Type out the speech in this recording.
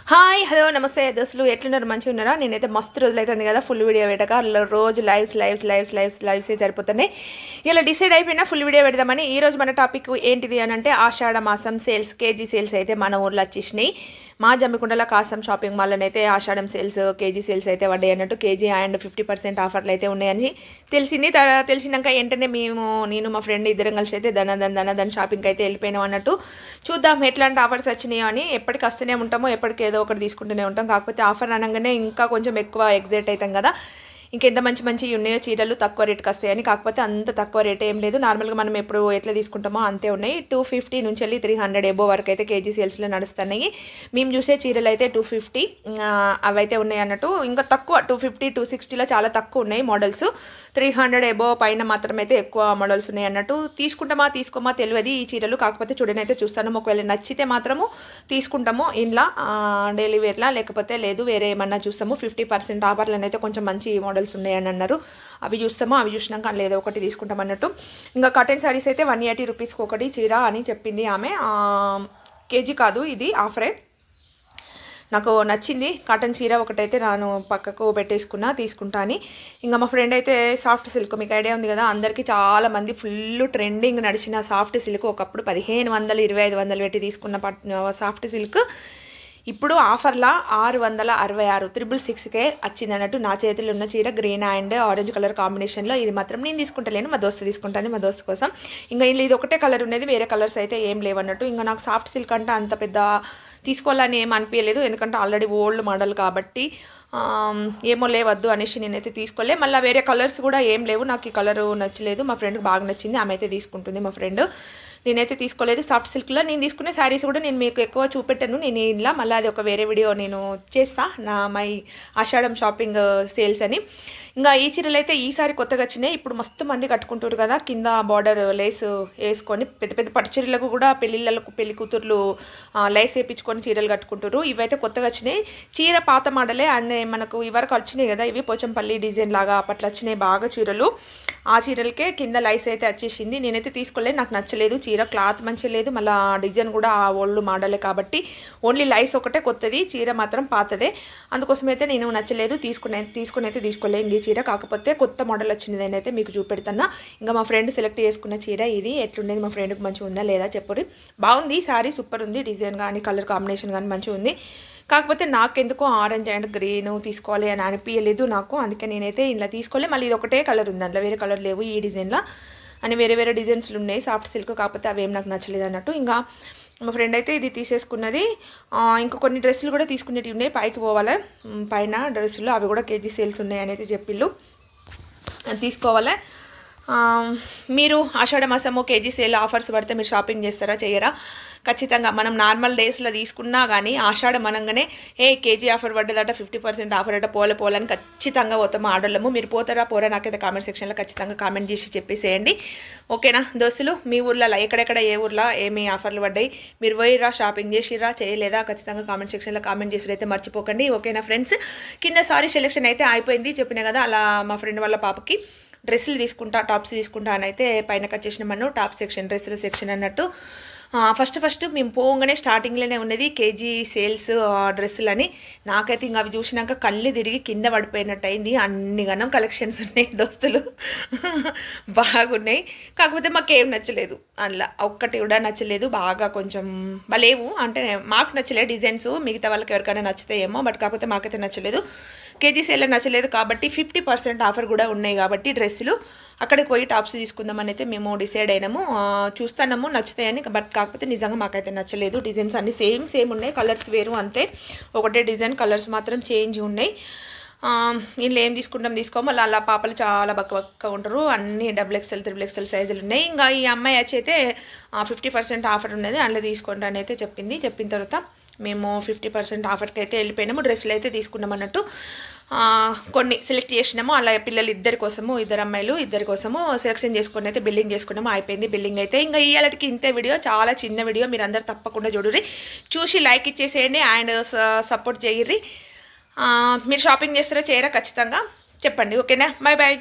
hi hello నమస్తే దోస్తులు ఎట్లున్నారు మంచిగా ఉన్నారా నేనైతే మస్తు రోజులు అవుతుంది కదా ఫుల్ వీడియో పెట్టక రోజు లైవ్సే సరిపోతున్నాయి ఇలా డిసైడ్ అయిపోయినా ఫుల్ వీడియో పెడదామని ఈ రోజు మన టాపిక్ ఏంటిది అని అంటే ఆషాఢ మాసం సేల్స్ కేజీ సేల్స్ అయితే మన ఊర్లో వచ్చేసినాయి మా జమ్మికుంటల కాసం షాపింగ్ మాల్ అయితే ఆషాఢం సేల్స్ కేజీ సేల్స్ అయితే పడ్డాయి అన్నట్టు కేజీ అండ్ 50% ఆఫర్లు అయితే ఉన్నాయని తెలిసింది తెలిసినాక వెంటనే నేను మా ఫ్రెండ్ ఇద్దరం కలిసి అయితే దన షాపింగ్కి అయితే వెళ్ళిపోయినాం అన్నట్టు చూద్దాం ఎట్లాంటి ఆఫర్స్ వచ్చినాయో అని ఎప్పటికి వస్తూనే ఉంటామో ఎప్పటికి ఏదో ఒకటి తీసుకుంటూనే ఉంటాం కాకపోతే ఆఫర్ అనగానే ఇంకా కొంచెం ఎక్కువ ఎగ్జైట్ అవుతాం కదా ఇంకెంత మంచి ఉన్నాయో చీరలు తక్కువ రేట్కి వస్తాయని కాకపోతే అంత తక్కువ రేట్ ఏం లేదు నార్మల్గా మనం ఎప్పుడు ఎట్లా తీసుకుంటామో అంతే ఉన్నాయి 250 నుంచి వెళ్ళి 300 ఎబో వరకు అయితే కేజీ సేల్స్లో నడుస్తున్నాయి మేము చూసే చీరలు అయితే 250 అవైతే ఉన్నాయి అన్నట్టు ఇంకా తక్కువ 250 260లో చాలా తక్కువ ఉన్నాయి మోడల్స్ 300 ఎబో పైన మాత్రమే అయితే ఎక్కువ మోడల్స్ ఉన్నాయి అన్నట్టు తీసుకుంటామా తీసుకోమా తెలియదు ఈ చీరలు కాకపోతే చూడని అయితే చూస్తాను ఒకవేళ నచ్చితే మాత్రము తీసుకుంటాము ఇంట్లో డైలీ వేర్లా లేకపోతే లేదు వేరే ఏమన్నా చూస్తాము 50% ఆఫర్లను అయితే కొంచెం మంచి మోడల్స్ ఉన్నాయని అన్నారు అవి చూస్తాము అవి చూసినాక లేదో ఒకటి తీసుకుంటాం అన్నట్టు ఇంకా కాటన్ శారీస్ అయితే 180 రూపీస్కి ఒకటి చీర అని చెప్పింది ఆమె కేజీ కాదు ఇది ఆఫరే నాకు నచ్చింది కాటన్ చీర ఒకటైతే నేను పక్కకు పెట్టేసుకున్నా తీసుకుంటా అని ఇంకా మా ఫ్రెండ్ అయితే సాఫ్ట్ సిల్క్ మీకు ఐడియా ఉంది కదా అందరికీ చాలా మంది ఫుల్ ట్రెండింగ్ నడిచిన సాఫ్ట్ సిల్క్ ఒకప్పుడు 1500 2500 పెట్టి తీసుకున్న సాఫ్ట్ సిల్క్ ఇప్పుడు ఆఫర్లా 666 666కే వచ్చింది అన్నట్టు నా చేతిలో ఉన్న చీర గ్రీన్ అండ్ ఆరెంజ్ కలర్ కాంబినేషన్లో ఇది మాత్రం నేను తీసుకుంటలేను మా దోస్తు తీసుకుంటాను మా దోస్తు కోసం ఇంకా ఇది ఒకటే కలర్ ఉండేది వేరే కలర్స్ అయితే ఏం లేవన్నట్టు ఇంకా నాకు సాఫ్ట్ సిల్క్ అంటే అంత పెద్ద తీసుకోవాలని ఏం అనిపించలేదు ఎందుకంటే ఆల్రెడీ ఓల్డ్ మోడల్ కాబట్టి ఏమో లేవద్దు అనేసి నేనైతే తీసుకోలే మళ్ళీ వేరే కలర్స్ కూడా ఏం లేవు నాకు ఈ కలర్ నచ్చలేదు మా ఫ్రెండ్కి బాగా నచ్చింది ఆమె అయితే తీసుకుంటుంది మా ఫ్రెండ్ నేనైతే తీసుకోలేదు సాఫ్ట్ సిల్క్లో నేను తీసుకునే శారీస్ కూడా నేను మీకు ఎక్కువ చూపెట్టాను నేను ఇలా మళ్ళీ అది ఒక వేరే వీడియో నేను చేస్తా మై ఆషాఢం షాపింగ్ సేల్స్ అని ఇంకా ఈ చీరలు అయితే ఈసారి కొత్తగా వచ్చినాయి ఇప్పుడు మస్తు మంది కట్టుకుంటారు కదా కింద బార్డర్ లేస్ వేసుకొని పెద్ద పెద్ద పట్టు చీరలకు కూడా పెళ్లి కూతుర్లు లేస్ వేయించుకొని చీరలు కట్టుకుంటారు ఇవైతే కొత్తగా వచ్చినాయి చీర పాత మోడలే అండ్ మనకు ఇవరకు వచ్చినాయి కదా ఇవి పోచంపల్లి డిజైన్ లాగా అప్పట్లో వచ్చినాయి బాగా చీరలు ఆ చీరలకే కింద లైస్ అయితే వచ్చేసింది నేనైతే తీసుకోలేదు నాకు నచ్చలేదు చీర క్లాత్ మంచిగా లేదు మళ్ళీ డిజైన్ కూడా ఆ ఓల్డ్ మోడలే కాబట్టి ఓన్లీ లైస్ ఒకటే కొత్తది చీర మాత్రం పాతదే అందుకోసమైతే నేను నచ్చలేదు తీసుకుని అయితే తీసుకోలేదు ఇంక చీర కాకపోతే కొత్త మోడల్ వచ్చింది అయితే మీకు చూపెడతాను ఇంకా మా ఫ్రెండ్ సెలెక్ట్ చేసుకున్న చీర ఇది ఎట్లుండేది మా ఫ్రెండ్కి మంచిగా ఉందా లేదా చెప్పరు బాగుంది సారీ సూపర్ ఉంది డిజైన్ కానీ కలర్ కాంబినేషన్ కానీ మంచిగా ఉంది కాకపోతే నాకెందుకో ఆరెంజ్ అండ్ గ్రీన్ తీసుకోవాలి అని అనిపించలేదు నాకు అందుకే నేనైతే ఇలా తీసుకోలే మళ్ళీ ఇది ఒకటే కలర్ ఉంది అందులో వేరే కలర్ లేవు ఈ డిజైన్లో అని వేరే డిజైన్స్లు ఉన్నాయి సాఫ్ట్ సిల్క్ కాకపోతే అవేం నాకు నచ్చలేదు అన్నట్టు ఇంకా మా ఫ్రెండ్ అయితే ఇది తీసేసుకున్నది ఇంకా కొన్ని డ్రెస్సులు కూడా తీసుకునేవి ఉన్నాయి పైకి పోవాలి పైన డ్రెస్సులు అవి కూడా కేజీ సేల్స్ ఉన్నాయి అని అయితే చెప్పిళ్ళు తీసుకోవాలి మీరు ఆషాఢ మాసము కేజీ సేల్ ఆఫర్స్ పడితే మీరు షాపింగ్ చేస్తారా చేయరా ఖచ్చితంగా మనం నార్మల్ డేస్లో తీసుకున్నా కానీ ఆషాఢం అనగానే కేజీ ఆఫర్ పడ్డదట 50% ఆఫర్ అట పోలని ఖచ్చితంగా పోతాము ఆర్డర్లము మీరు పోరా నాకైతే కామెంట్ సెక్షన్లో ఖచ్చితంగా కామెంట్ చేసి చెప్పేసేయండి ఓకేనా దోస్తులు మీ ఊర్లో ఎక్కడెక్కడ ఏ ఊర్లో ఏమి ఆఫర్లు పడ్డాయి మీరు పోయిరా షాపింగ్ చేసిరా చేయలేదా ఖచ్చితంగా కామెంట్ సెక్షన్లో కామెంట్ చేసి అయితే మర్చిపోకండి ఓకేనా ఫ్రెండ్స్ కింద సారీ సెలెక్షన్ అయితే అయిపోయింది చెప్పినా కదా అలా మా ఫ్రెండ్ వాళ్ళ పాపకి డ్రెస్సులు తీసుకుంటా టాప్స్ తీసుకుంటా అని అయితే పైన వచ్చేసినామన్ను టాప్ సెక్షన్ డ్రెస్సుల సెక్షన్ అన్నట్టు ఫస్ట్ మేము పోగానే స్టార్టింగ్లోనే ఉన్నది కేజీ సేల్స్ డ్రెస్సులు అని నాకైతే ఇంకా అవి చూసినాక కళ్ళు తిరిగి కింద పడిపోయినట్టు అయింది అన్ని గనం కలెక్షన్స్ ఉన్నాయి దోస్తులు బాగున్నాయి కాకపోతే మాకేం నచ్చలేదు అందులో ఒక్కటి కూడా నచ్చలేదు బాగా కొంచెం లేవు అంటే మాకు నచ్చలేదు డిజైన్స్ మిగతా వాళ్ళకి ఎవరికైనా నచ్చుతాయేమో బట్ కాకపోతే మాకైతే నచ్చలేదు కేజీ సేల్ నచ్చలేదు కాబట్టి 50% ఆఫర్ కూడా ఉన్నాయి కాబట్టి డ్రెస్సులు అక్కడికి పోయి టాప్స్ తీసుకుందామని అయితే మేము డిసైడ్ అయినాము చూస్తున్నాము నచ్చుతాయని బట్ కాకపోతే నిజంగా మాకైతే నచ్చలేదు డిజైన్స్ అన్నీ సేమ్ ఉన్నాయి కలర్స్ వేరు అంతే ఒకటే డిజైన్ కలర్స్ మాత్రం చేంజ్ ఉన్నాయి ఇంట్లో ఏం తీసుకోమో అలా పాపలు చాలా బక్క ఉంటారు అన్నీ XXL 3XL సైజులు ఉన్నాయి ఇంకా ఈ అమ్మాయి అయితే 50% ఆఫర్ ఉన్నది అందులో తీసుకోండి అని అయితే చెప్పిన తర్వాత మేము 50% ఆఫర్కి అయితే వెళ్ళిపోయినాము డ్రెస్సులు అయితే తీసుకున్నాం అన్నట్టు కొన్ని సెలెక్ట్ చేసినాము అలా పిల్లలు ఇద్దరు అమ్మాయిలు కోసము సెలెక్షన్ చేసుకొని అయితే బిల్లింగ్ చేసుకున్నాము అయిపోయింది బిల్లింగ్ అయితే ఇంకా ఇవాళకి ఇంతే వీడియో చాలా చిన్న వీడియో మీరు అందరు తప్పకుండా చూసి లైక్ ఇచ్చేసేయండి అండ్ సపోర్ట్ చేయర్రి మీరు షాపింగ్ చేస్తారా చేయరా ఖచ్చితంగా చెప్పండి ఓకేనా బాయ్